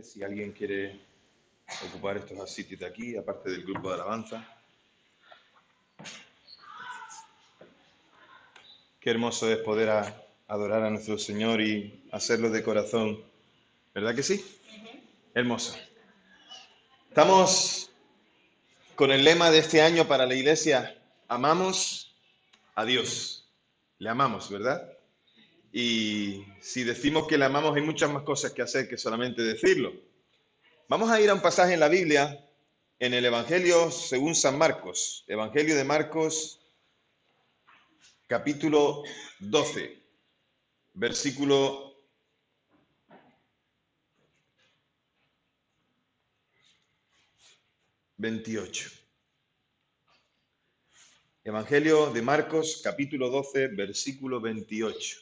Si alguien quiere ocupar estos sitios de aquí, aparte del grupo de alabanza. Qué hermoso es poder adorar a nuestro Señor y hacerlo de corazón. ¿Verdad que sí? Hermoso. Estamos con el lema de este año para la iglesia: amamos a Dios. Le amamos, ¿verdad? Y si decimos que le amamos, hay muchas más cosas que hacer que solamente decirlo. Vamos a ir a un pasaje en la Biblia, en el Evangelio según San Marcos. Evangelio de Marcos, capítulo 12, versículo 28. Evangelio de Marcos, capítulo 12, versículo 28.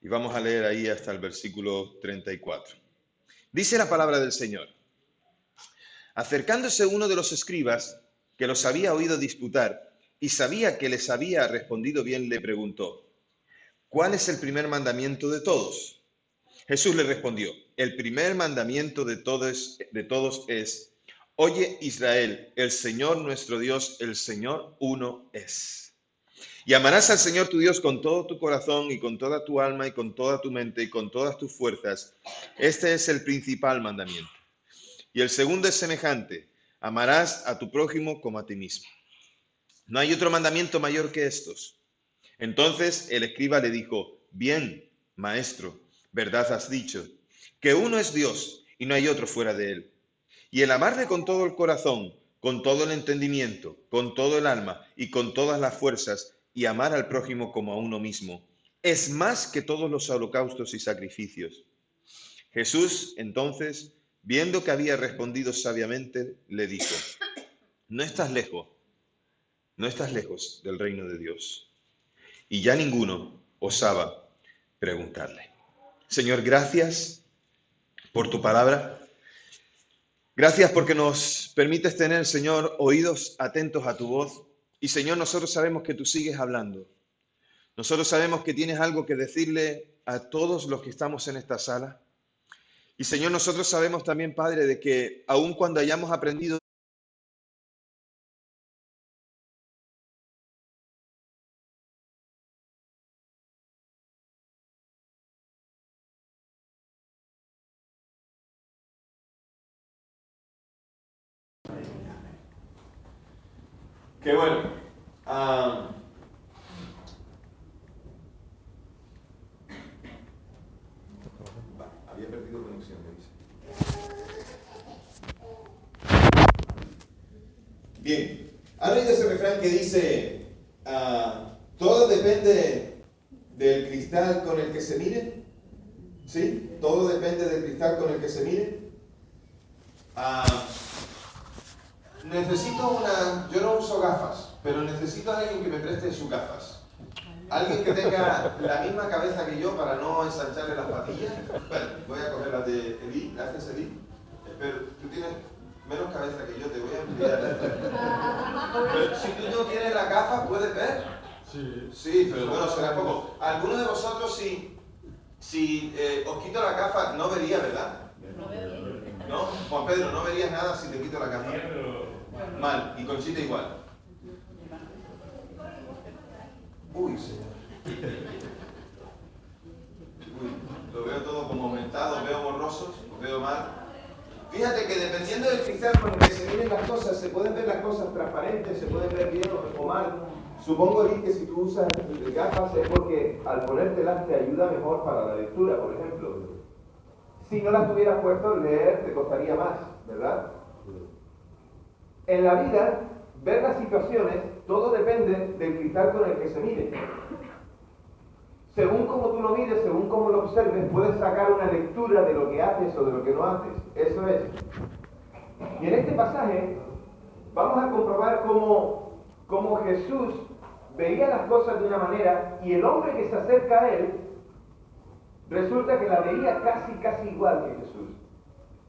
Y vamos a leer ahí hasta el versículo 34. Dice la palabra del Señor: acercándose uno de los escribas, que los había oído disputar y sabía que les había respondido bien, le preguntó: ¿cuál es el primer mandamiento de todos? Jesús le respondió: el primer mandamiento de todos es: oye, Israel, el Señor nuestro Dios, el Señor uno es. Y amarás al Señor tu Dios con todo tu corazón y con toda tu alma y con toda tu mente y con todas tus fuerzas. Este es el principal mandamiento. Y el segundo es semejante: amarás a tu prójimo como a ti mismo. No hay otro mandamiento mayor que estos. Entonces el escriba le dijo: bien, maestro, verdad has dicho, que uno es Dios y no hay otro fuera de él. Y el amarle con todo el corazón, con todo el entendimiento, con todo el alma y con todas las fuerzas, y amar al prójimo como a uno mismo, es más que todos los holocaustos y sacrificios. Jesús, entonces, viendo que había respondido sabiamente, le dijo: no estás lejos del reino de Dios. Y ya ninguno osaba preguntarle. Señor, gracias por tu palabra. Gracias porque nos permites tener, Señor, oídos atentos a tu voz. Y, Señor, nosotros sabemos que tú sigues hablando. Nosotros sabemos que tienes algo que decirle a todos los que estamos en esta sala. Y, Señor, nosotros sabemos también, Padre, de que aun cuando hayamos aprendido... Qué bueno. Había perdido conexión, me dice. Bien, ¿han oído ese refrán que dice, todo depende del cristal con el que se mire? ¿Sí? Todo depende del cristal con el que se mire. Yo no uso gafas, pero necesito a alguien que me preste sus gafas. Alguien que tenga la misma cabeza que yo para no ensancharle las patillas. Bueno, voy a coger las de Edith, gracias Edith. Pero tú tienes menos cabeza que yo, te voy a ampliar. Pero si tú no tienes las gafas, ¿puedes ver? Sí. Sí, pero bueno, será poco. ¿Alguno de vosotros si os quito la gafa no vería, verdad? No veo bien. ¿No? Juan Pedro, no verías nada si te quito la gafa. Mal, y Conchita igual. Uy, señor. Uy, lo veo todo como aumentado, veo borrosos, lo veo mal. Fíjate que dependiendo del cristal con el que se miren las cosas, se pueden ver las cosas transparentes, se pueden ver bien o mal. Supongo, Liz, que si tú usas gafas es porque al ponértelas te ayuda mejor para la lectura, por ejemplo. Si no las tuvieras puesto, leer te costaría más, ¿verdad? En la vida, ver las situaciones, todo depende del cristal con el que se mire. Según como tú lo mires, según como lo observes, puedes sacar una lectura de lo que haces o de lo que no haces. Eso es. Y en este pasaje vamos a comprobar cómo Jesús veía las cosas de una manera y el hombre que se acerca a él resulta que la veía casi igual que Jesús.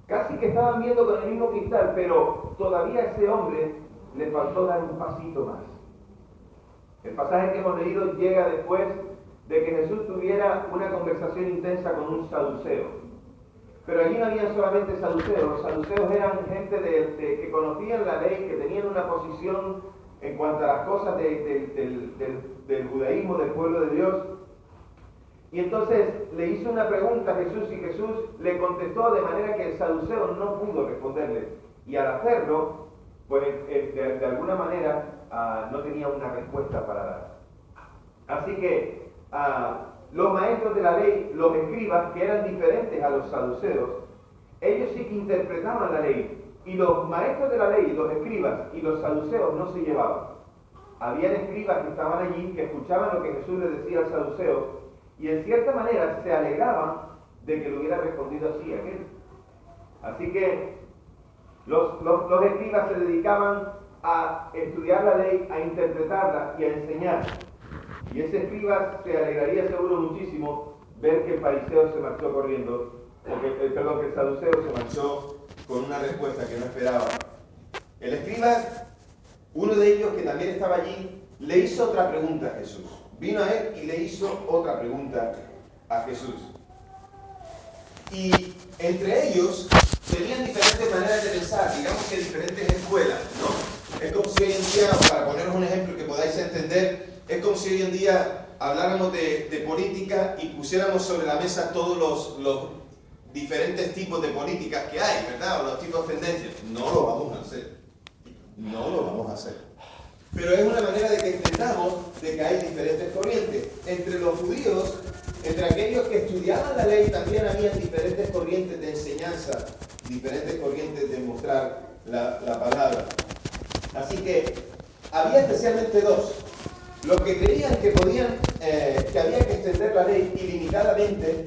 Casi que estaban viendo con el mismo cristal, pero todavía a ese hombre le faltó dar un pasito más. El pasaje que hemos leído llega después de que Jesús tuviera una conversación intensa con un saduceo. Pero allí no había solamente saduceos. Los saduceos eran gente que conocían la ley, que tenían una posición en cuanto a las cosas del judaísmo, del pueblo de Dios. Y entonces le hizo una pregunta a Jesús y Jesús le contestó de manera que el saduceo no pudo responderle. Y al hacerlo, pues de alguna manera no tenía una respuesta para dar. Así que los maestros de la ley, los escribas, que eran diferentes a los saduceos, ellos sí que interpretaban la ley. Y los maestros de la ley, los escribas y los saduceos no se llevaban. Habían escribas que estaban allí, que escuchaban lo que Jesús le decía al saduceo, y en cierta manera se alegraban de que le hubiera respondido así a aquel. Así que los escribas se dedicaban a estudiar la ley, a interpretarla y a enseñar. Y ese escriba se alegraría seguro muchísimo ver que el fariseo se marchó corriendo, que el saduceo se marchó con una respuesta que no esperaba. El escriba, uno de ellos que también estaba allí, le hizo otra pregunta a Jesús. Vino a él y le hizo otra pregunta a Jesús. Y entre ellos tenían diferentes maneras de pensar, digamos que diferentes escuelas, ¿no? Es como si hoy en día, para poneros un ejemplo que podáis entender, es como si hoy en día habláramos de política y pusiéramos sobre la mesa todos los diferentes tipos de políticas que hay, ¿verdad? O los tipos de tendencias. No lo vamos a hacer. No lo vamos a hacer. Pero es una manera de que entendamos de que hay diferentes corrientes. Entre los judíos, entre aquellos que estudiaban la ley, también había diferentes corrientes de enseñanza, diferentes corrientes de mostrar la palabra. Así que había especialmente dos. Los que creían que que había que extender la ley ilimitadamente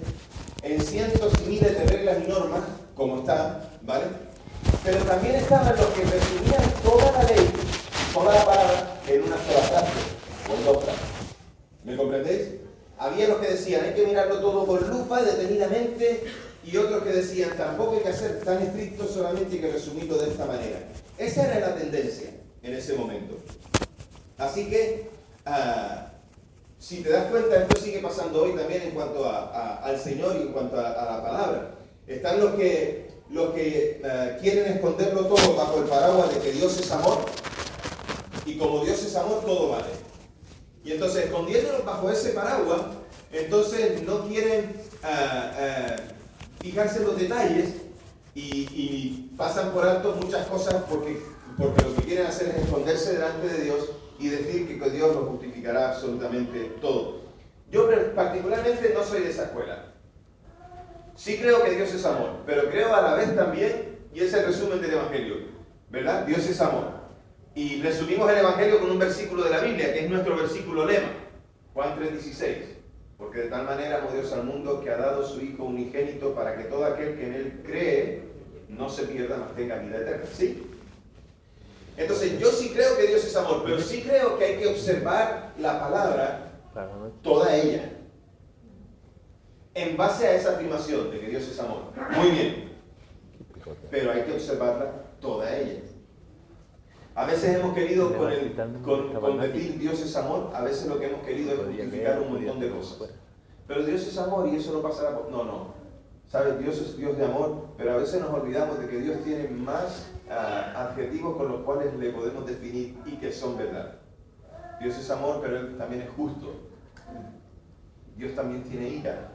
en cientos y miles de reglas y normas, como está, ¿vale? Pero también estaban los que resumían toda la ley, toda la palabra, en una sola frase, o en dos frases. ¿Me comprendéis? Había los que decían, hay que mirarlo todo con lupa, detenidamente, y otros que decían, tampoco hay que ser tan estricto, solamente hay que resumirlo de esta manera. Esa era la tendencia en ese momento. Así que, si te das cuenta, esto sigue pasando hoy también en cuanto al Señor y en cuanto a la palabra. Están los que quieren esconderlo todo bajo el paraguas de que Dios es amor, y como Dios es amor, todo vale. Y entonces, escondiéndolos bajo ese paraguas, entonces no quieren fijarse en los detalles y pasan por alto muchas cosas porque lo que quieren hacer es esconderse delante de Dios y decir que Dios lo justificará absolutamente todo. Yo particularmente no soy de esa escuela. Sí creo que Dios es amor, pero creo a la vez también, y es el resumen del Evangelio, ¿verdad? Dios es amor. Y resumimos el Evangelio con un versículo de la Biblia, que es nuestro versículo lema, Juan 3:16. Porque de tal manera amó Dios al mundo que ha dado su Hijo unigénito para que todo aquel que en Él cree no se pierda, mas tenga vida eterna. ¿Sí? Entonces, yo sí creo que Dios es amor, pero sí creo que hay que observar la palabra, toda ella, en base a esa afirmación de que Dios es amor. Muy bien. Pero hay que observarla toda ella. A veces hemos querido, con decir Dios es amor, a veces lo que hemos querido es justificar un montón de cosas. Pero Dios es amor y eso no pasará por... No. ¿Sabes? Dios es Dios de amor, pero a veces nos olvidamos de que Dios tiene más adjetivos con los cuales le podemos definir y que son verdad. Dios es amor, pero Él también es justo. Dios también tiene ira,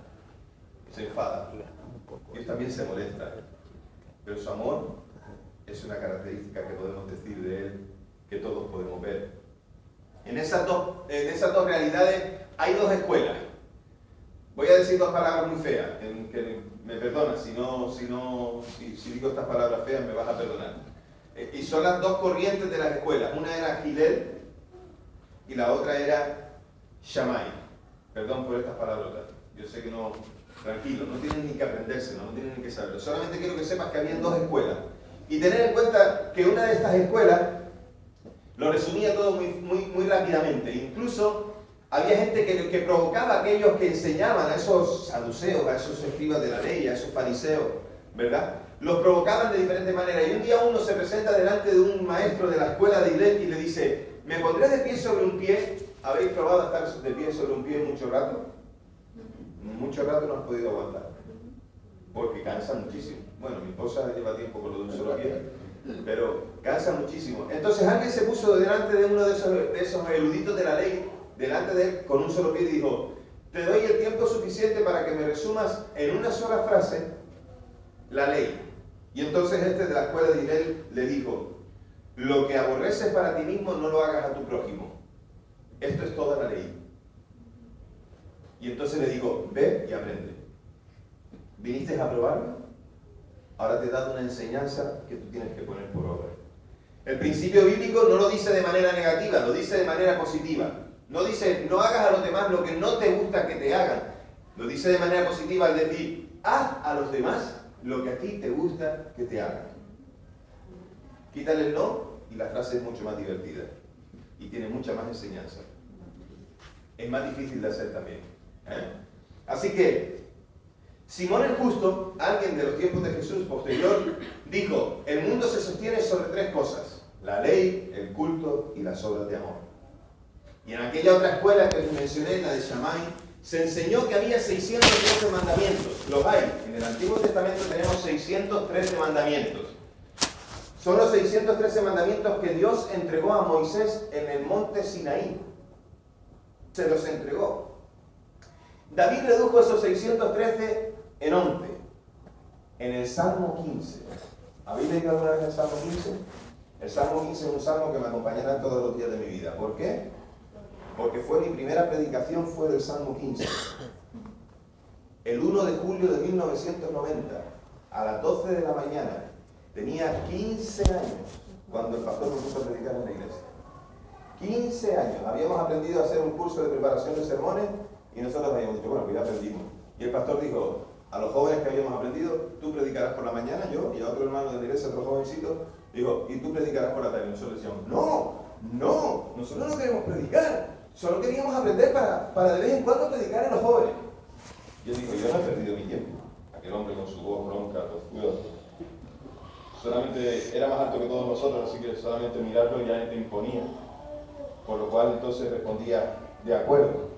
se enfada. Dios también se molesta. Pero su amor es una característica que podemos decir de Él, que todos podemos ver. En esas dos realidades hay dos escuelas. Voy a decir dos palabras muy feas, que me perdonas, si digo estas palabras feas me vas a perdonar. Y son las dos corrientes de las escuelas. Una era Hillel y la otra era Shammai. Perdón por estas palabrotas. Yo sé que no, tranquilo, no tienen ni que aprendérselo, no tienen ni que saberlo. Solamente quiero que sepas que había dos escuelas. Y tener en cuenta que una de estas escuelas lo resumía todo muy rápidamente. Incluso había gente que provocaba a aquellos que enseñaban, a esos saduceos, a esos escribas de la ley, a esos fariseos, ¿verdad? Los provocaban de diferentes maneras. Y un día uno se presenta delante de un maestro de la escuela de Hillel y le dice, ¿me pondré de pie sobre un pie? ¿Habéis probado estar de pie sobre un pie mucho rato? Mucho rato no has podido aguantar. Porque cansa muchísimo. Bueno, mi esposa lleva tiempo con lo de un solo pie, pero cansa muchísimo. Entonces alguien se puso delante de uno de esos eruditos de la ley, delante de él con un solo pie y dijo: te doy el tiempo suficiente para que me resumas en una sola frase la ley. Y entonces este de la escuela de Hillel le dijo: lo que aborreces para ti mismo no lo hagas a tu prójimo. Esto es toda la ley. Y entonces le dijo: ve y aprende. ¿Viniste a probarlo? Ahora te he dado una enseñanza que tú tienes que poner por obra. El principio bíblico no lo dice de manera negativa, lo dice de manera positiva. No dice: no hagas a los demás lo que no te gusta que te hagan. Lo dice de manera positiva al decir: haz a los demás lo que a ti te gusta que te hagan. Quítale el no y la frase es mucho más divertida y tiene mucha más enseñanza. Es más difícil de hacer también. Así que Simón el Justo, alguien de los tiempos de Jesús posterior, dijo: el mundo se sostiene sobre tres cosas: la ley, el culto y las obras de amor. Y en aquella otra escuela que les mencioné, la de Shammai, se enseñó que había 613 mandamientos. Los hay. En el Antiguo Testamento tenemos 613 mandamientos. Son los 613 mandamientos que Dios entregó a Moisés en el monte Sinaí. Se los entregó. David redujo esos 613 en 11. En el Salmo 15. ¿Habéis leído alguna vez el Salmo 15? El Salmo 15 es un salmo que me acompañará todos los días de mi vida. ¿Por qué? Porque mi primera predicación fue del Salmo 15. El 1 de julio de 1990, a las 12 de la mañana, tenía 15 años cuando el pastor nos puso a predicar en la iglesia. 15 años. Habíamos aprendido a hacer un curso de preparación de sermones y nosotros habíamos dicho: bueno, pues ya aprendimos. Y el pastor dijo a los jóvenes que habíamos aprendido: tú predicarás por la mañana, yo y a otro hermano de la iglesia, otro jovencito, dijo: y tú predicarás por la tarde. Y nosotros decíamos: no, nosotros no queremos predicar, solo queríamos aprender para de vez en cuando predicar a los jóvenes. Yo digo: yo no he perdido mi tiempo. Aquel hombre con su voz ronca, toscudo, solamente era más alto que todos nosotros, así que solamente mirarlo ya te imponía. Por lo cual entonces respondía: de acuerdo.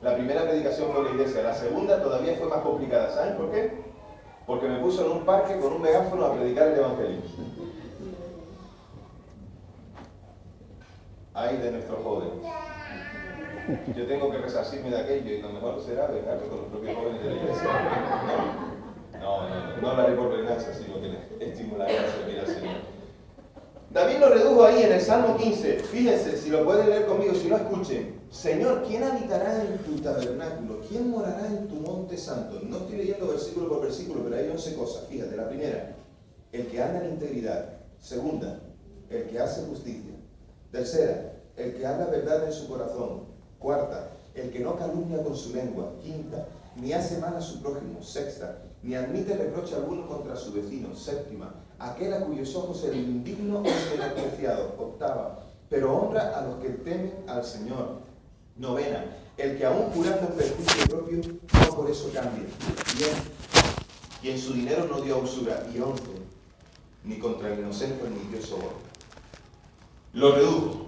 La primera predicación fue en la iglesia, la segunda todavía fue más complicada. ¿Saben por qué? Porque me puso en un parque con un megáfono a predicar el evangelio. Ay de nuestros jóvenes. Yo tengo que resarcirme de aquello y lo mejor será dejarlo con los propios jóvenes de la iglesia. No hablaré por venganza, sino que les estimularé a servir al Señor. David lo redujo ahí en el Salmo 15. Fíjense, si lo pueden leer conmigo, si no, escuchen. Señor, ¿quién habitará en tu tabernáculo? ¿Quién morará en tu monte santo? No estoy leyendo versículo por versículo, pero hay 11 cosas. Fíjate, la primera: el que anda en integridad. Segunda: el que hace justicia. Tercera: el que habla verdad en su corazón. Cuarta: el que no calumnia con su lengua. Quinta: ni hace mal a su prójimo. Sexta: ni admite reproche alguno contra su vecino. Séptima: aquel a cuyos ojos el indigno es menospreciado. Octava: pero honra a los que temen al Señor. Novena: el que aún jurando en perjuicio propio, no por eso cambia. 10: y en su dinero no dio usura. Y 11: ni contra el inocente ni dio soborno. Lo redujo.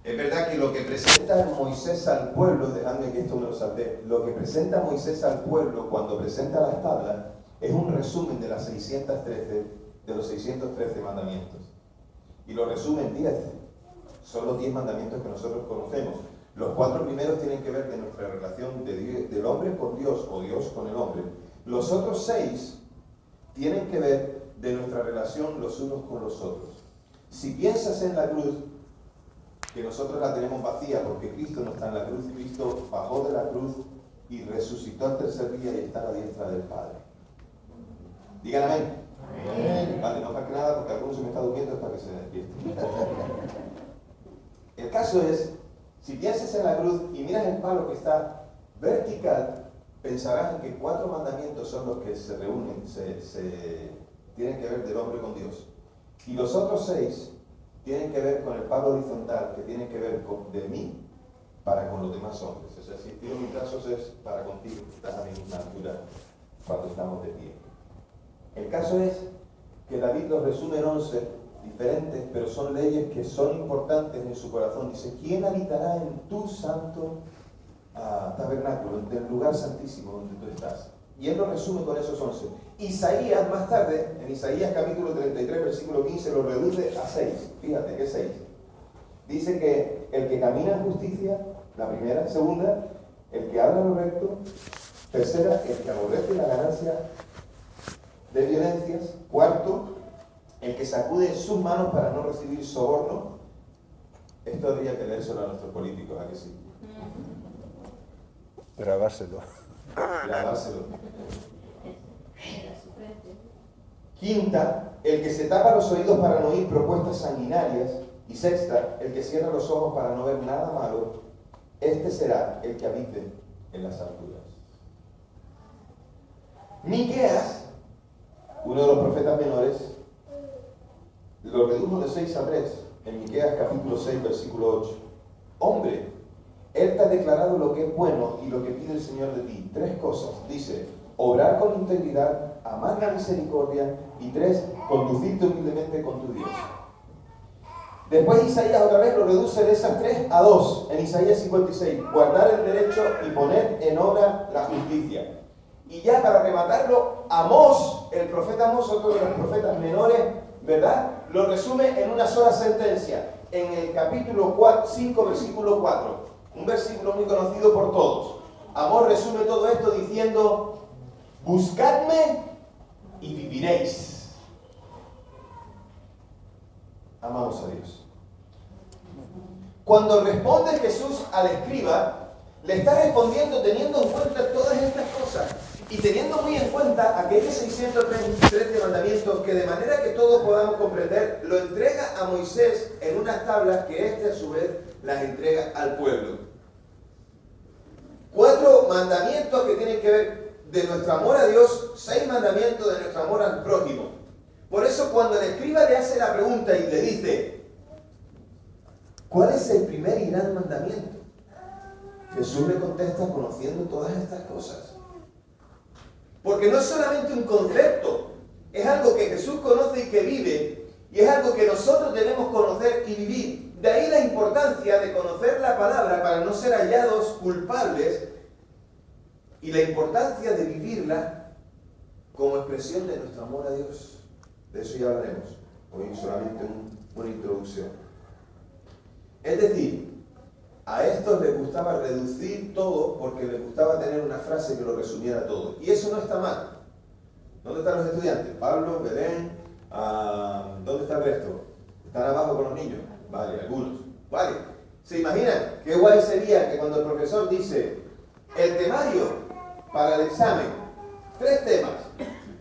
Es verdad que lo que presenta Moisés al pueblo, dejadme que esto me lo salté, lo que presenta Moisés al pueblo cuando presenta las tablas es un resumen de los 613 mandamientos. Y lo resume en 10. Son los 10 mandamientos que nosotros conocemos. Los 4 primeros tienen que ver de nuestra relación del hombre con Dios o Dios con el hombre. Los otros 6 tienen que ver de nuestra relación los unos con los otros. Si piensas en la cruz, que nosotros la tenemos vacía porque Cristo no está en la cruz, Cristo bajó de la cruz y resucitó al tercer día y está a la diestra del Padre. Digan amén. Amén. Vale, no para que nada, porque alguno se me está durmiendo, es para que se despierte. El caso es, si piensas en la cruz y miras el palo que está vertical, pensarás en que 4 mandamientos son los que se reúnen, tienen que ver del hombre con Dios. Y los otros 6 tienen que ver con el palo horizontal, que tiene que ver de mí para con los demás hombres. O sea, si tiro mis brazos es para contigo, que estás a mi misma altura cuando estamos de pie. El caso es que David los resume en 11 diferentes, pero son leyes que son importantes en su corazón. Dice, ¿quién habitará en tu santo tabernáculo, en el lugar santísimo donde tú estás? Y él lo resume con esos 11. Isaías, más tarde, en Isaías capítulo 33, versículo 15, lo reduce a 6. Fíjate, ¿qué 6? Dice que el que camina en justicia, la primera. Segunda, el que habla lo recto. Tercera, el que aborrece la ganancia de violencias. Cuarto, el que sacude sus manos para no recibir soborno. Esto habría que leérselo a nuestros políticos, ¿a que sí? Grabárselo. Grabárselo. Quinta, el que se tapa los oídos para no oír propuestas sanguinarias. Y sexta, el que cierra los ojos para no ver nada malo. Este será el que habite en las alturas. Miqueas, uno de los profetas menores, lo redujo de 6 a 3 en Miqueas capítulo 6, versículo 8. Hombre, Él te ha declarado lo que es bueno y lo que pide el Señor de ti. 3 cosas. Dice, obrar con integridad, amar la misericordia. Y 3, conducirte humildemente con tu Dios. Después Isaías otra vez lo reduce de esas 3 a 2. En Isaías 56, guardar el derecho y poner en obra la justicia. Y ya para rematarlo, Amós, el profeta Amós, otro de los profetas menores, ¿verdad? Lo resume en una sola sentencia. En el capítulo 5, versículo 4. Un versículo muy conocido por todos. Amós resume todo esto diciendo, buscadme y viviréis. Amamos a Dios. Cuando responde Jesús al escriba, le está respondiendo teniendo en cuenta todas estas cosas y teniendo muy en cuenta aquellos 613 mandamientos que de manera que todos podamos comprender, lo entrega a Moisés en unas tablas que éste a su vez las entrega al pueblo. 4 mandamientos que tienen que ver de nuestro amor a Dios, 6 mandamientos de nuestro amor al prójimo. Por eso cuando el escriba le hace la pregunta y le dice, ¿cuál es el primer y gran mandamiento? Jesús le contesta conociendo todas estas cosas. Porque no es solamente un concepto, es algo que Jesús conoce y que vive, y es algo que nosotros debemos conocer y vivir. De ahí la importancia de conocer la palabra para no ser hallados culpables, y la importancia de vivirla como expresión de nuestro amor a Dios. De eso ya hablaremos, hoy solamente una introducción. Es decir, a estos les gustaba reducir todo porque les gustaba tener una frase que lo resumiera todo. Y eso no está mal. ¿Dónde están los estudiantes? Pablo, Belén, ¿dónde está el resto? ¿Están abajo con los niños? Vale, algunos. Vale. ¿Se imaginan qué guay sería que cuando el profesor dice el temario para el examen, 3 temas?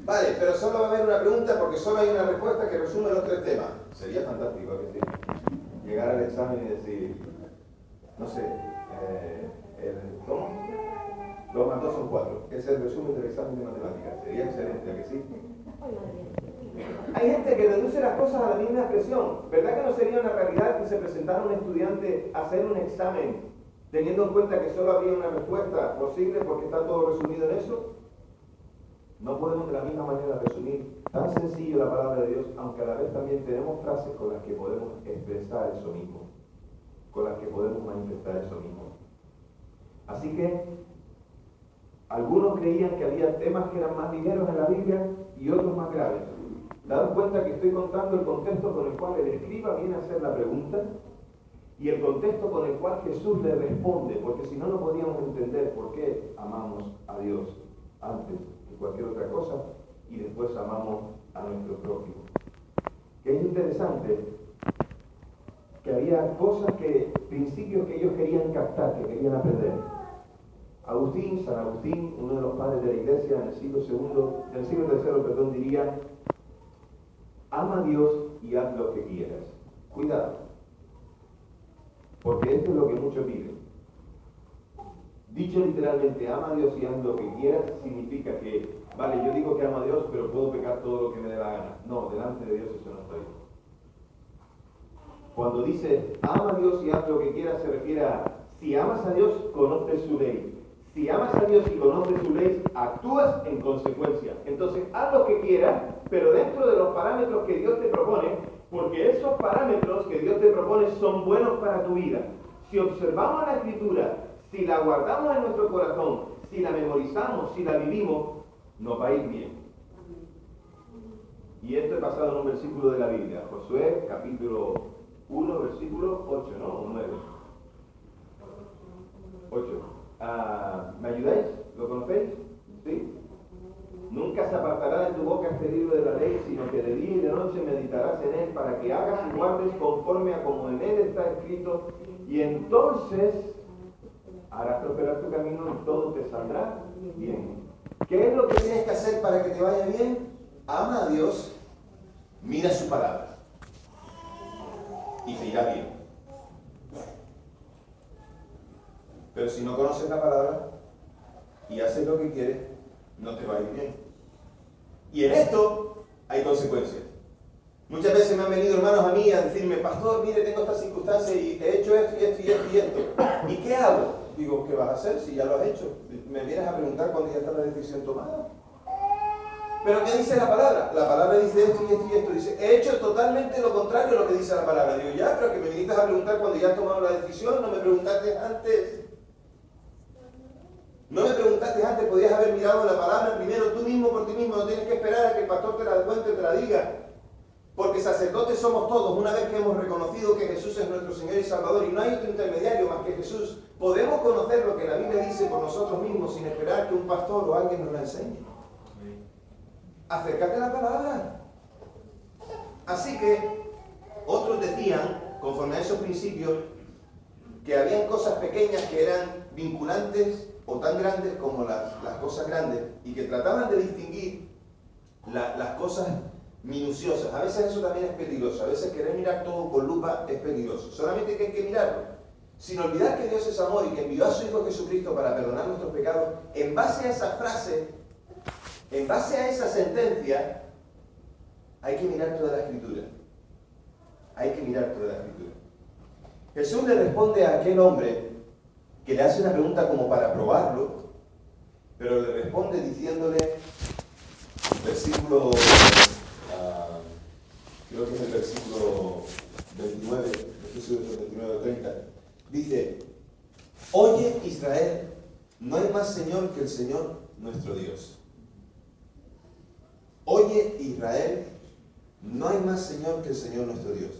Vale, pero solo va a haber una pregunta porque solo hay una respuesta que resume los 3 temas. Sería fantástico, ¿a que sí? Llegar al examen y decir, no sé, ¿cómo? 2 más 2 son 4. Ese es el resumen del examen de matemáticas. Sería excelente, ¿a que sí? Hay gente que reduce las cosas a la misma expresión. ¿Verdad que no sería una realidad que se presentara un estudiante a hacer un examen teniendo en cuenta que solo había una respuesta posible porque está todo resumido en eso? No podemos de la misma manera resumir tan sencillo la palabra de Dios, aunque a la vez también tenemos frases con las que podemos expresar eso mismo, con las que podemos manifestar eso mismo. Así que algunos creían que había temas que eran más ligeros en la Biblia y otros más graves. Daos cuenta que estoy contando el contexto con el cual el escriba viene a hacer la pregunta y el contexto con el cual Jesús le responde, porque si no, no podíamos entender por qué amamos a Dios antes de cualquier otra cosa y después amamos a nuestro prójimo. Que es interesante que había cosas principios que ellos querían captar, que querían aprender. San Agustín, uno de los padres de la iglesia en el siglo III, diría, ama a Dios y haz lo que quieras. Cuidado, porque esto es lo que muchos viven. Dicho literalmente, ama a Dios y haz lo que quieras, significa que, vale, yo digo que amo a Dios, pero puedo pecar todo lo que me dé la gana. No, delante de Dios eso no está bien. Cuando dice, ama a Dios y haz lo que quieras, se refiere a, si amas a Dios, conoces su ley. Si amas a Dios y conoces su ley, actúas en consecuencia. Entonces, haz lo que quieras, pero dentro de los parámetros que Dios te propone, Porque esos parámetros que Dios te propone son buenos para tu vida. Si observamos la Escritura, si la guardamos en nuestro corazón, si la memorizamos, si la vivimos, nos va a ir bien. Y esto es basado en un versículo de la Biblia, Josué capítulo 1, versículo 8, ¿no? O 9. 8. ¿Me ayudáis? ¿Lo conocéis? ¿Sí? Nunca se apartará de tu boca este libro de la ley, sino que de día y de noche meditarás en él, para que hagas y guardes conforme a como en él está escrito, y entonces harás prosperar tu camino y todo te saldrá bien. ¿Qué es lo que tienes que hacer para que te vaya bien? Ama a Dios, mira su palabra y te irá bien. Pero si no conoces la palabra y haces lo que quieres, no te va a ir bien. Y en esto hay consecuencias. Muchas veces me han venido hermanos a mí a decirme, pastor, mire, tengo estas circunstancias y he hecho esto y esto y esto y esto. ¿Y qué hago? Digo, ¿qué vas a hacer si ya lo has hecho? Me vienes a preguntar cuando ya está la decisión tomada. ¿Pero qué dice la palabra? La palabra dice esto y esto y esto. Dice, he hecho totalmente lo contrario a lo que dice la palabra. Digo, ya, pero que me viniste a preguntar cuando ya has tomado la decisión, no me preguntaste antes. No me preguntaste antes, podías haber mirado la palabra primero tú mismo por ti mismo, no tienes que esperar a que el pastor te la cuente, te la diga. Porque sacerdotes somos todos, una vez que hemos reconocido que Jesús es nuestro Señor y Salvador y no hay otro intermediario más que Jesús, podemos conocer lo que la Biblia dice por nosotros mismos sin esperar que un pastor o alguien nos la enseñe. Acércate a la palabra. Así que otros decían, conforme a esos principios, que habían cosas pequeñas que eran vinculantes o tan grandes como las cosas grandes y que trataban de distinguir las cosas minuciosas. A veces eso también es peligroso, a veces querer mirar todo con lupa es peligroso, solamente que hay que mirarlo sin olvidar que Dios es amor y que envió a su Hijo Jesucristo para perdonar nuestros pecados. En base a esa frase, en base a esa sentencia, hay que mirar toda la Escritura. Hay que mirar toda la Escritura. Jesús le responde a aquel hombre que le hace una pregunta como para probarlo, pero le responde diciéndole, versículo, creo que es el versículo 29, versículo 29 o 30, dice, oye Israel, no hay más Señor que el Señor nuestro Dios. Oye Israel, no hay más Señor que el Señor nuestro Dios.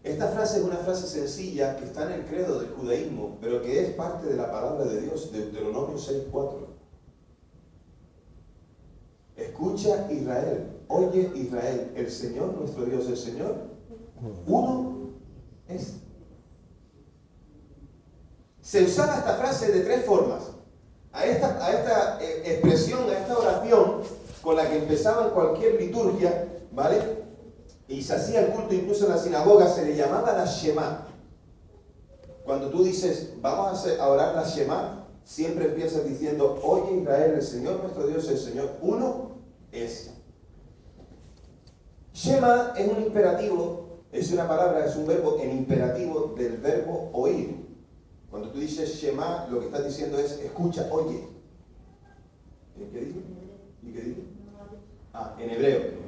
Esta frase es una frase sencilla que está en el credo del judaísmo, pero que es parte de la palabra de Dios, Deuteronomio 6:4. Escucha Israel, oye Israel, el Señor nuestro Dios, el Señor, uno es. Se usaba esta frase de tres formas. A esta expresión, a esta oración con la que empezaban cualquier liturgia, ¿vale? Y se hacía el culto incluso en la sinagoga, se le llamaba la Shema. Cuando tú dices, vamos a orar la Shema, siempre empiezas diciendo, oye Israel, el Señor nuestro Dios, el Señor uno es. Shema es un imperativo, es una palabra, es un verbo en imperativo del verbo oír. Cuando tú dices Shema, lo que estás diciendo es, escucha, oye. ¿Qué dice? ¿Y qué dice? En hebreo.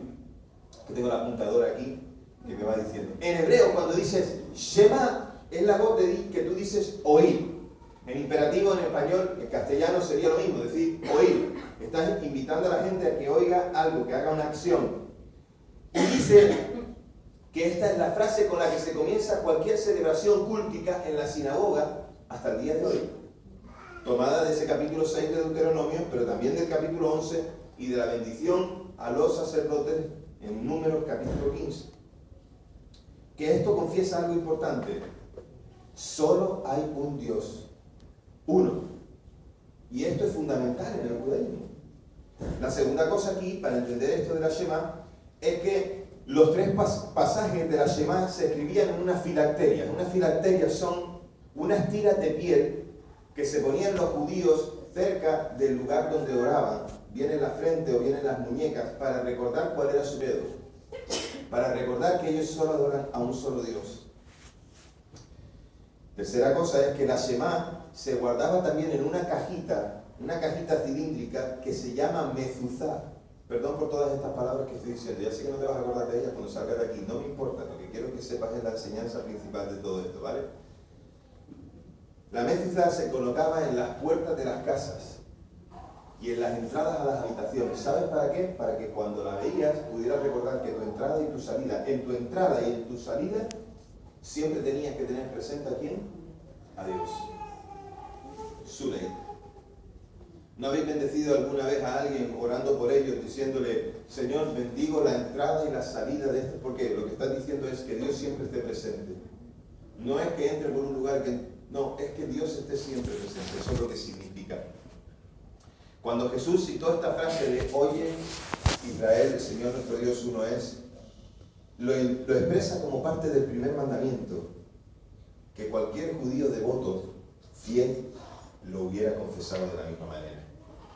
Que tengo la apuntadora aquí que me va diciendo. En hebreo, cuando dices Shema, es la voz que tú dices oír. En imperativo, en español, en castellano sería lo mismo, decir oír. Estás invitando a la gente a que oiga algo, que haga una acción. Y dice que esta es la frase con la que se comienza cualquier celebración cúltica en la sinagoga hasta el día de hoy. Tomada de ese capítulo 6 de Deuteronomio, pero también del capítulo 11 y de la bendición a los sacerdotes en Números capítulo 15. Que esto confiesa algo importante. Solo hay un Dios. Uno. Y esto es fundamental en el judaísmo. La segunda cosa aquí, para entender esto de la Shema, es que los tres pasajes de la Shema se escribían en una filacteria. Una filacteria son unas tiras de piel que se ponían los judíos cerca del lugar donde oraban, bien en la frente o bien en las muñecas, para recordar cuál era su credo, para recordar que ellos solo adoran a un solo Dios. Tercera cosa es que la Shema se guardaba también en una cajita cilíndrica que se llama mezuzá. Perdón por todas estas palabras que estoy diciendo. Ya sé que no te vas a acordar de ellas cuando salgas de aquí. No me importa. Lo que quiero que sepas es la enseñanza principal de todo esto, ¿vale? La mezcla se colocaba en las puertas de las casas y en las entradas a las habitaciones. ¿Sabes para qué? Para que cuando la veías pudieras recordar que tu entrada y tu salida, en tu entrada y en tu salida, siempre tenías que tener presente ¿a quién? A Dios. Su ley. ¿No habéis bendecido alguna vez a alguien orando por ellos, diciéndole, Señor, bendigo la entrada y la salida de esto? Porque lo que estás diciendo es que Dios siempre esté presente. No es que entre por un lugar que... No, es que Dios esté siempre presente. Eso es lo que significa. Cuando Jesús citó esta frase de, oye, Israel, el Señor nuestro Dios uno es, lo expresa como parte del primer mandamiento, que cualquier judío devoto, fiel, lo hubiera confesado de la misma manera.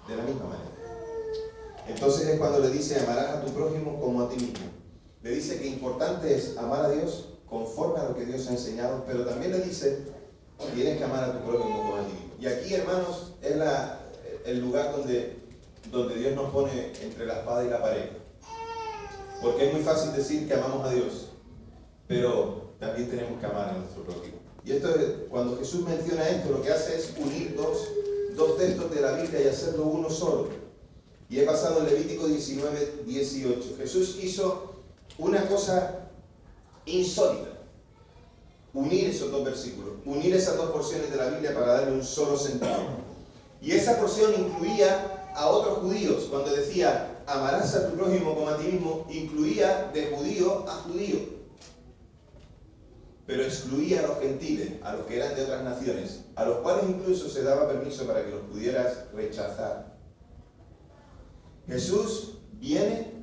De la misma manera. Entonces es cuando le dice, amarás a tu prójimo como a ti mismo. Le dice que importante es amar a Dios conforme a lo que Dios ha enseñado, pero también le dice, tienes que amar a tu prójimo como a ti mismo. Y aquí, hermanos, es el lugar donde Dios nos pone entre la espada y la pared. Porque es muy fácil decir que amamos a Dios, pero también tenemos que amar a nuestro prójimo. Y esto, cuando Jesús menciona esto, lo que hace es unir dos textos de la Biblia y hacerlo uno solo. Y he pasado en Levítico 19, 18. Jesús hizo una cosa insólita. Unir esos dos versículos, unir esas dos porciones de la Biblia para darle un solo sentido. Y esa porción incluía a otros judíos. Cuando decía, amarás a tu prójimo como a ti mismo, incluía de judío a judío. Pero excluía a los gentiles, a los que eran de otras naciones, a los cuales incluso se daba permiso para que los pudieras rechazar. Jesús viene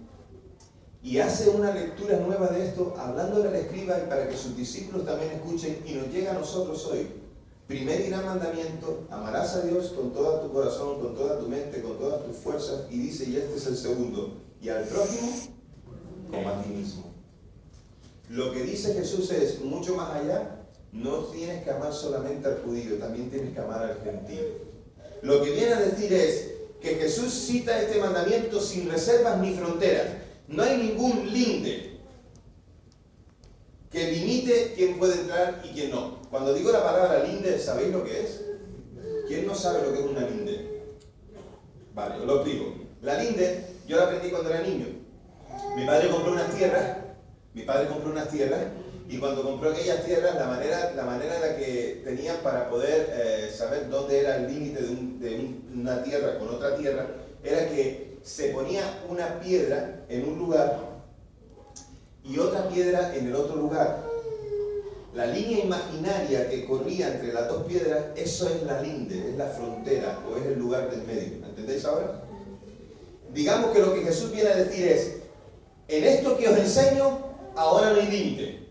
y hace una lectura nueva de esto, hablándole al escriba y para que sus discípulos también escuchen, y nos llega a nosotros hoy. Primer y gran mandamiento, amarás a Dios con todo tu corazón, con toda tu mente, con todas tus fuerzas, y dice, y este es el segundo, y al prójimo como a ti mismo. Lo que dice Jesús es, mucho más allá, no tienes que amar solamente al judío, también tienes que amar al gentil. Lo que viene a decir es que Jesús cita este mandamiento sin reservas ni fronteras. No hay ningún linde que limite quién puede entrar y quién no. Cuando digo la palabra linde, ¿sabéis lo que es? ¿Quién no sabe lo que es una linde? Vale, os lo explico. La linde, yo la aprendí cuando era niño. Mi padre compró unas tierras y cuando compró aquellas tierras, la manera en la que tenían para poder saber dónde era el límite de una tierra con otra tierra, era que se ponía una piedra en un lugar y otra piedra en el otro lugar. La línea imaginaria que corría entre las dos piedras, eso es la linde, es la frontera o es el lugar del medio. ¿Entendéis ahora? Digamos que lo que Jesús viene a decir es, en esto que os enseño, ahora no hay límite.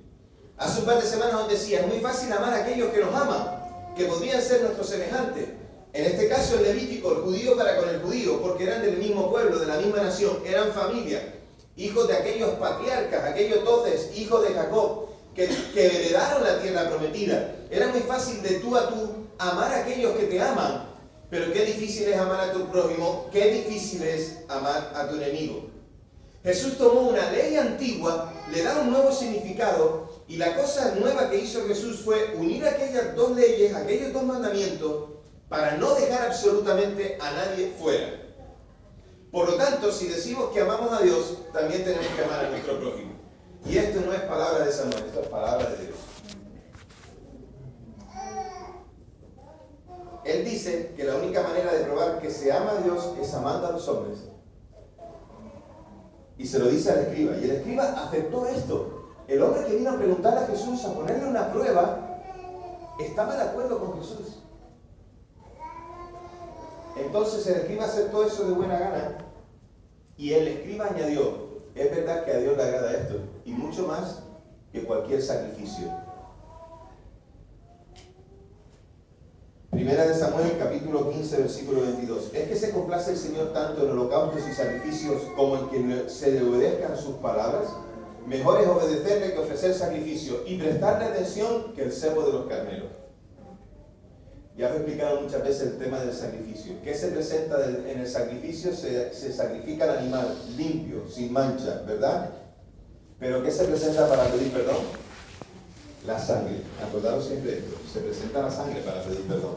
Hace un par de semanas os decía, es muy fácil amar a aquellos que nos aman, que podrían ser nuestros semejantes. En este caso el levítico, el judío para con el judío, porque eran del mismo pueblo, de la misma nación, eran familia, hijos de aquellos patriarcas, aquellos 12 hijos de Jacob, que heredaron la tierra prometida. Era muy fácil de tú a tú amar a aquellos que te aman, pero qué difícil es amar a tu prójimo, qué difícil es amar a tu enemigo. Jesús tomó una ley antigua, le da un nuevo significado, y la cosa nueva que hizo Jesús fue unir aquellas dos leyes, aquellos dos mandamientos, para no dejar absolutamente a nadie fuera. Por lo tanto, si decimos que amamos a Dios, también tenemos que amar a nuestro prójimo. Y esto no es palabra de Samuel, esto es palabra de Dios. Él dice que la única manera de probar que se ama a Dios es amando a los hombres. Y se lo dice al escriba. Y el escriba aceptó esto. El hombre que vino a preguntarle a Jesús, a ponerle una prueba, estaba de acuerdo con Jesús. Entonces el escriba aceptó eso de buena gana. Y el escriba añadió, es verdad que a Dios le agrada esto, y mucho más que cualquier sacrificio. Primera de Samuel, capítulo 15, versículo 22. Es que se complace el Señor tanto en holocaustos y sacrificios como en que se le obedezcan sus palabras. Mejor es obedecerle que ofrecer sacrificio y prestarle atención que el cebo de los carneros. Ya he explicado muchas veces el tema del sacrificio. ¿Qué se presenta en el sacrificio? Se sacrifica el animal limpio, sin mancha, ¿verdad? Pero ¿qué se presenta para pedir perdón? La sangre. Acordaros siempre de esto. Se presenta la sangre para pedir perdón.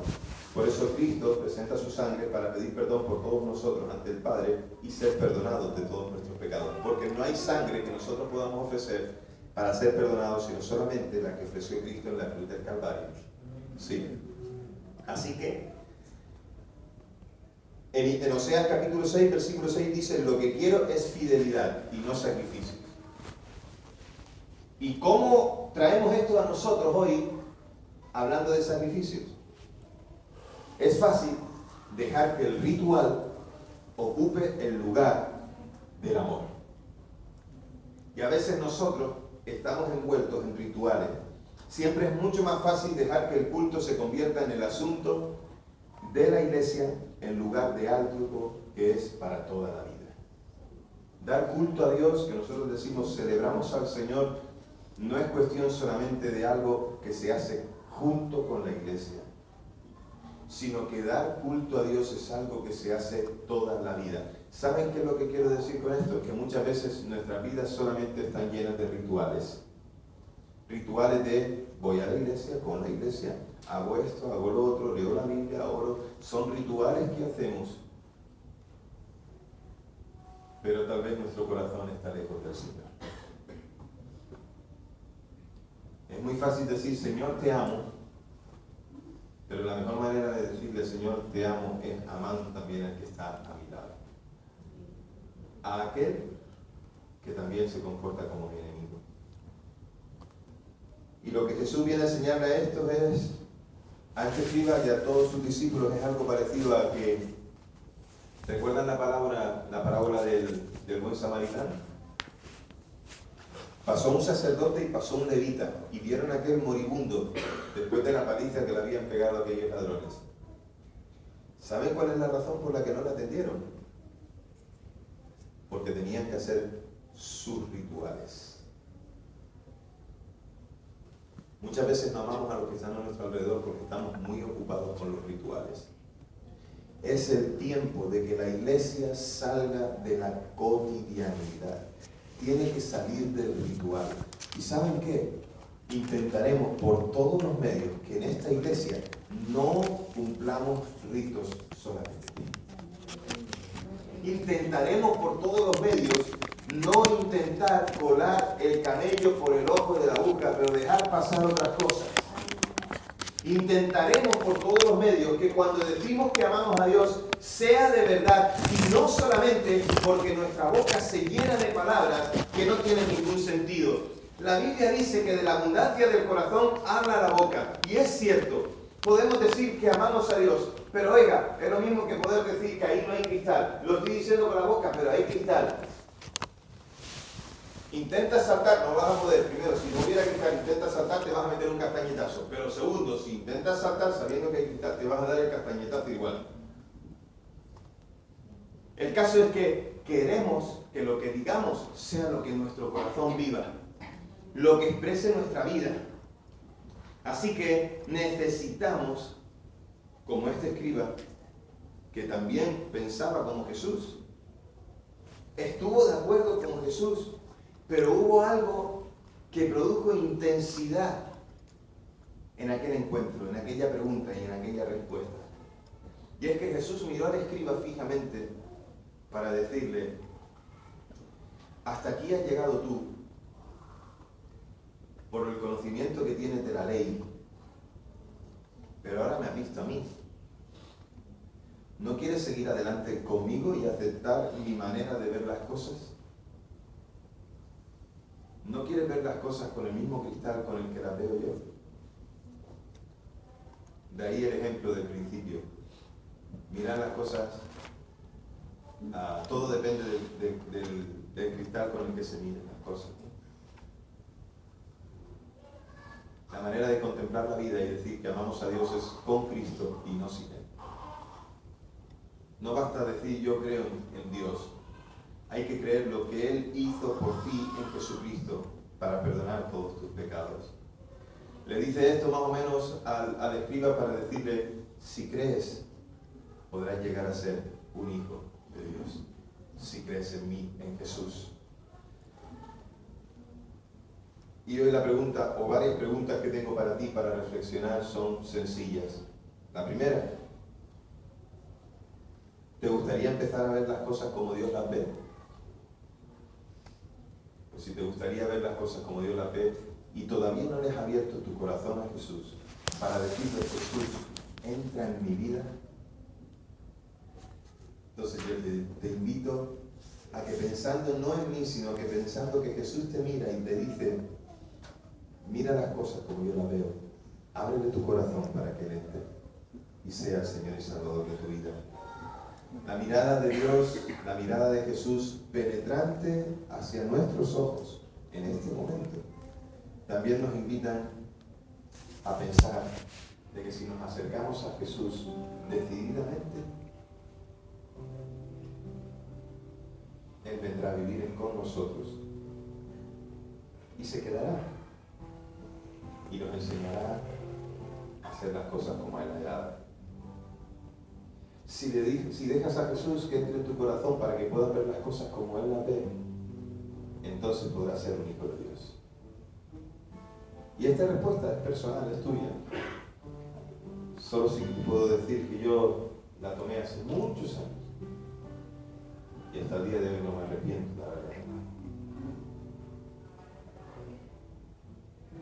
Por eso Cristo presenta su sangre para pedir perdón por todos nosotros ante el Padre y ser perdonados de todos nuestros pecados. Porque no hay sangre que nosotros podamos ofrecer para ser perdonados, sino solamente la que ofreció Cristo en la cruz del Calvario. ¿Sí? Así que, en Oseas capítulo 6, versículo 6 dice, lo que quiero es fidelidad y no sacrificio. ¿Y cómo traemos esto a nosotros hoy, hablando de sacrificios? Es fácil dejar que el ritual ocupe el lugar del amor. Y a veces nosotros estamos envueltos en rituales. Siempre es mucho más fácil dejar que el culto se convierta en el asunto de la iglesia en lugar de algo que es para toda la vida. Dar culto a Dios, que nosotros decimos celebramos al Señor, no es cuestión solamente de algo que se hace junto con la iglesia, sino que dar culto a Dios es algo que se hace toda la vida. ¿Saben qué es lo que quiero decir con esto? Que muchas veces nuestras vidas solamente están llenas de rituales. Rituales de voy a la iglesia, con la iglesia, hago esto, hago lo otro, leo la Biblia, oro. Son rituales que hacemos. Pero tal vez nuestro corazón está lejos del Señor. Es muy fácil decir, Señor, te amo. Pero la mejor manera de decirle, Señor, te amo, es amando también al que está a mi lado. A aquel que también se comporta como mi enemigo. Y lo que Jesús viene a enseñarle a estos es, a este escriba y a todos sus discípulos, es algo parecido a que, ¿recuerdan la parábola del buen samaritano? Pasó un sacerdote y pasó un levita, y vieron a aquel moribundo después de la paliza que le habían pegado a aquellos ladrones. ¿Saben cuál es la razón por la que no le atendieron? Porque tenían que hacer sus rituales. Muchas veces no amamos a los que están a nuestro alrededor porque estamos muy ocupados con los rituales. Es el tiempo de que la iglesia salga de la cotidianidad. Tiene que salir del ritual. ¿Y saben qué? Intentaremos por todos los medios que en esta iglesia no cumplamos ritos solamente. Intentaremos por todos los medios no intentar colar el camello por el ojo de la aguja, pero dejar pasar otras cosas. Intentaremos por todos los medios que cuando decimos que amamos a Dios sea de verdad y no solamente porque nuestra boca se llena de palabras que no tienen ningún sentido. La Biblia dice que de la abundancia del corazón habla la boca. Y es cierto, podemos decir que amamos a Dios, pero oiga, es lo mismo que poder decir que ahí no hay cristal. Lo estoy diciendo con la boca, pero hay cristal. Intenta saltar, no vas a poder. Primero, si no hubiera cristal, intenta saltar, te vas a meter un castañetazo. Pero segundo, si intentas saltar sabiendo que hay cristal, te vas a dar el castañetazo igual. El caso es que queremos que lo que digamos sea lo que en nuestro corazón viva, lo que exprese nuestra vida. Así que necesitamos, como este escriba, que también pensaba como Jesús, estuvo de acuerdo con Jesús, pero hubo algo que produjo intensidad en aquel encuentro, en aquella pregunta y en aquella respuesta. Y es que Jesús miró al escriba fijamente para decirle, hasta aquí has llegado tú, por el conocimiento que tienes de la ley, pero ahora me has visto a mí. ¿No quieres seguir adelante conmigo y aceptar mi manera de ver las cosas? ¿No quieres ver las cosas con el mismo cristal con el que las veo yo? De ahí el ejemplo del principio. Mirar las cosas, todo depende del cristal con el que se miren las cosas. La manera de contemplar la vida y decir que amamos a Dios es con Cristo y no sin Él. No basta decir yo creo en Dios. Hay que creer lo que Él hizo por ti en Jesucristo para perdonar todos tus pecados. Le dice esto más o menos al escriba para decirle, Si crees, podrás llegar a ser un hijo de Dios. Si crees en mí, en Jesús. Y hoy la pregunta, o varias preguntas que tengo para ti, para reflexionar, son sencillas. La primera, ¿te gustaría empezar a ver las cosas como Dios las ve? Pues si te gustaría ver las cosas como Dios las ve y todavía no le has abierto tu corazón a Jesús para decirle, Jesús, entra en mi vida. Entonces yo te invito a que pensando no en mí, sino que pensando que Jesús te mira y te dice, mira las cosas como yo las veo, ábrele tu corazón para que Él entre y sea el Señor y Salvador de tu vida. La mirada de Dios, la mirada de Jesús penetrante hacia nuestros ojos en este momento, también nos invitan a pensar de que si nos acercamos a Jesús decididamente, Él vendrá a vivir con nosotros y se quedará y nos enseñará a hacer las cosas como Él agrada. Si dejas a Jesús que entre en tu corazón para que puedas ver las cosas como Él las ve, entonces podrás ser un hijo de Dios. Y esta respuesta es personal, es tuya. Solo si puedo decir que yo la tomé hace muchos años. Y hasta el día de hoy no me arrepiento, la verdad.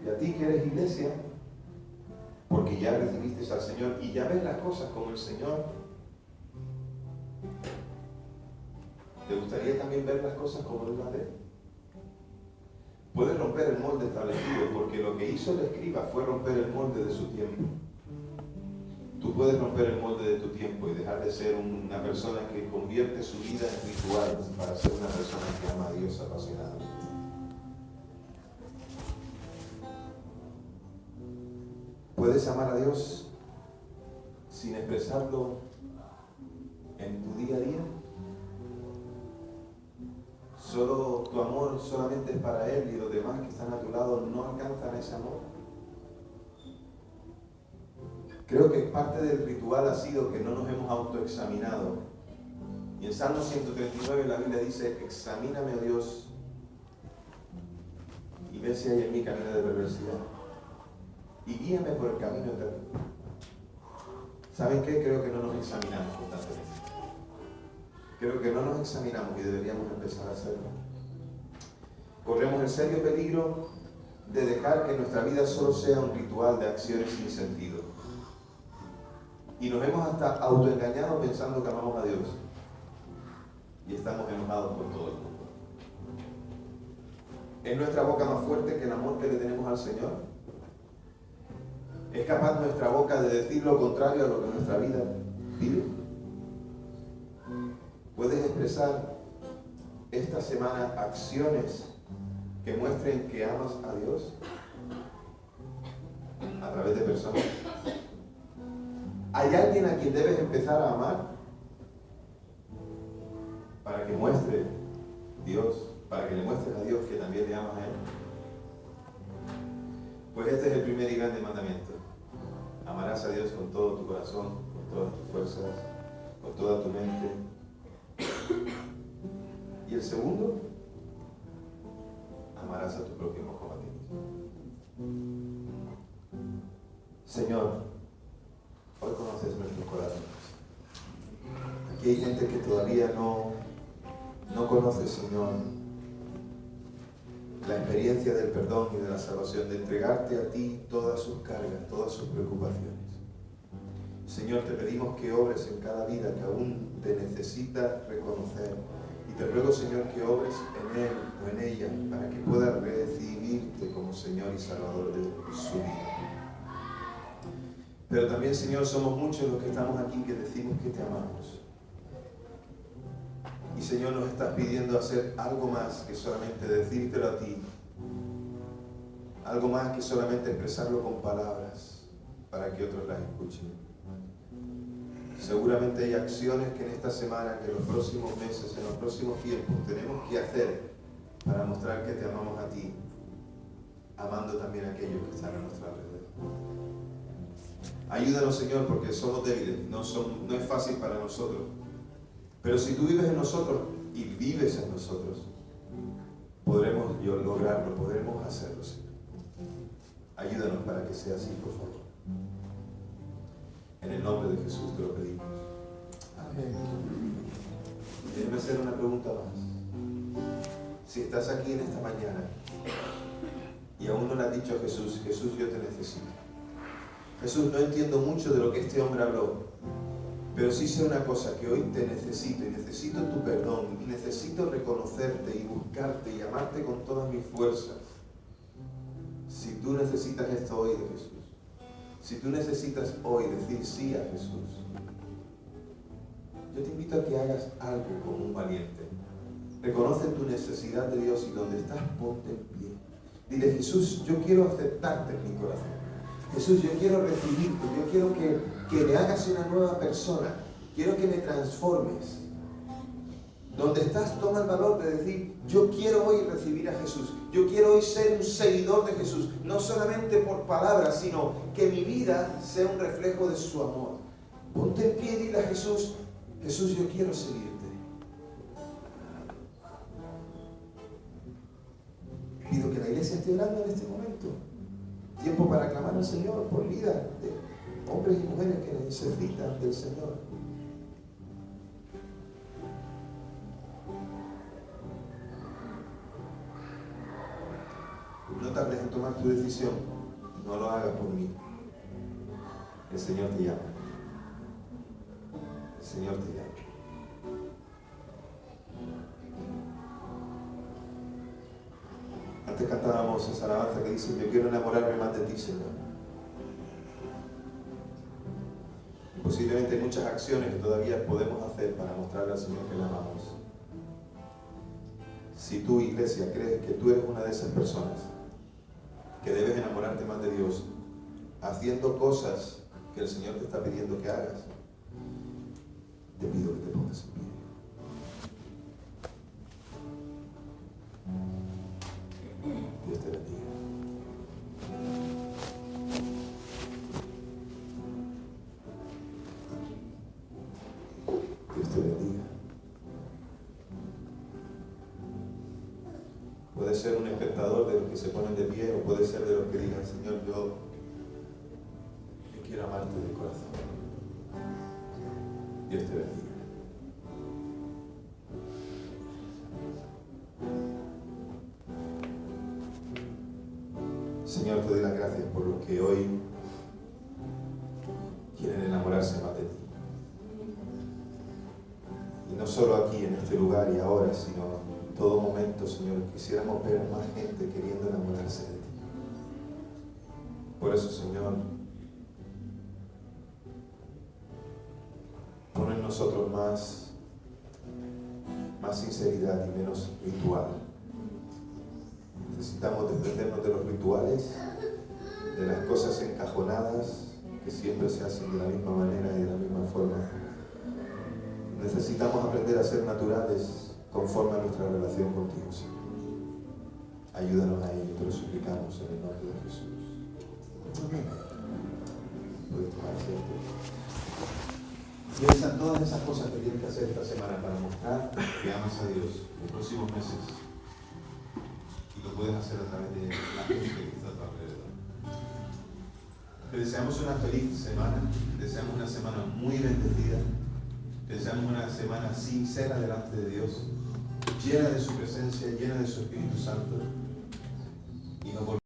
Y a ti que eres iglesia, porque ya recibiste al Señor y ya ves las cosas como el Señor, ¿te gustaría también ver las cosas como Él las ve? Puedes romper el molde establecido, porque lo que hizo el escriba fue romper el molde de su tiempo. Tú puedes romper el molde de tu tiempo y dejar de ser una persona que convierte su vida en rituales para ser una persona que ama a Dios apasionadamente. Puedes amar a Dios sin expresarlo en tu día a día. Solo tu amor solamente es para Él y los demás que están a tu lado no alcanzan ese amor. Creo que parte del ritual ha sido que no nos hemos autoexaminado. Y en Salmo 139 la Biblia dice, examíname, oh Dios, y ve si hay en mí camino de perversidad. Y guíame por el camino eterno. ¿Saben qué? Creo que no nos examinamos constantemente. Creo que no nos examinamos y deberíamos empezar a hacerlo. Corremos el serio peligro de dejar que nuestra vida solo sea un ritual de acciones sin sentido. Y nos hemos hasta autoengañado pensando que amamos a Dios. Y estamos enojados con todo el mundo. ¿Es nuestra boca más fuerte que el amor que le tenemos al Señor? ¿Es capaz nuestra boca de decir lo contrario a lo que nuestra vida vive? ¿Puedes expresar esta semana acciones que muestren que amas a Dios a través de personas? ¿Hay alguien a quien debes empezar a amar para que muestre Dios, para que le muestres a Dios que también le amas a Él? Pues este es el primer y grande mandamiento. Amarás a Dios con todo tu corazón, con todas tus fuerzas, con toda tu mente. Y el segundo, amarás a tu prójimo como a ti mismo. Señor, hoy conoces nuestros corazones. Aquí hay gente que todavía no conoce, Señor, la experiencia del perdón y de la salvación, de entregarte a ti todas sus cargas, todas sus preocupaciones. Señor, te pedimos que obres en cada vida que aún te necesita reconocer. Y te ruego, Señor, que obres en él o en ella para que pueda recibirte como Señor y Salvador de su vida. Pero también, Señor, somos muchos los que estamos aquí que decimos que te amamos. Y, Señor, nos estás pidiendo hacer algo más que solamente decírtelo a ti. Algo más que solamente expresarlo con palabras para que otros las escuchen. Seguramente hay acciones que en esta semana, que en los próximos meses, en los próximos tiempos tenemos que hacer para mostrar que te amamos a ti, amando también a aquellos que están a nuestra alrededor. Ayúdanos, Señor, porque somos débiles, no es fácil para nosotros. Pero si tú vives en nosotros y vives en nosotros, podremos lograrlo, podremos hacerlo, Señor. Ayúdanos para que sea así, por favor. En el nombre de Jesús te lo pedimos. Amén. Déjeme hacer una pregunta más. Si estás aquí en esta mañana y aún no le has dicho a Jesús, Jesús, yo te necesito. Jesús, no entiendo mucho de lo que este hombre habló, pero sí sé una cosa, que hoy te necesito y necesito tu perdón y necesito reconocerte y buscarte y amarte con todas mis fuerzas. Si tú necesitas esto hoy de Jesús, si tú necesitas hoy decir sí a Jesús, yo te invito a que hagas algo como un valiente. Reconoce tu necesidad de Dios y donde estás, ponte en pie. Dile, Jesús, yo quiero aceptarte en mi corazón. Jesús, yo quiero recibirte, yo quiero que me hagas una nueva persona. Quiero que me transformes. Donde estás, toma el valor de decir, yo quiero hoy recibir a Jesús. Yo quiero hoy ser un seguidor de Jesús. No solamente por palabras, sino que mi vida sea un reflejo de su amor. Ponte en pie y dile a Jesús, Jesús, yo quiero seguirte. Pido que la iglesia esté orando en este momento. Tiempo para clamar al Señor por vida de hombres y mujeres que necesitan del Señor. No tardes en tomar tu decisión. No lo hagas por mí. El Señor te llama. El Señor te llama. Antes cantábamos esa alabanza que dice, yo quiero enamorarme más de ti, Señor. Y posiblemente hay muchas acciones que todavía podemos hacer para mostrarle al Señor que le amamos. Si tú, iglesia, crees que tú eres una de esas personas que debes enamorarte más de Dios, haciendo cosas que el Señor te está pidiendo que hagas, te pido que te pongas en pie. Dios te bendiga. Dios te bendiga. Puede ser un espectador de los que se ponen de pie o puede ser de los que digan, Señor, yo quiero amarte de corazón. Dios te bendiga. Señor, te doy las gracias por los que hoy quieren enamorarse más de ti. Y no solo aquí, en este lugar y ahora, sino en todo momento, Señor, quisiéramos ver a más gente queriendo enamorarse de ti. Por eso, Señor, pon en nosotros más sinceridad y menos ritual. Necesitamos desprendernos de los rituales, de las cosas encajonadas que siempre se hacen de la misma manera y de la misma forma. Necesitamos aprender a ser naturales conforme a nuestra relación contigo, Señor. Ayúdanos a ello, te lo suplicamos en el nombre de Jesús. Amén. Puedes tomar asiento. Piensa en todas esas cosas que tienes que hacer esta semana para mostrar que amas a Dios en los próximos meses. Y lo puedes hacer a través de la gente que está a tu alrededor. Te deseamos una feliz semana, te deseamos una semana muy bendecida, te deseamos una semana sincera delante de Dios, llena de su presencia, llena de su Espíritu Santo. Y nos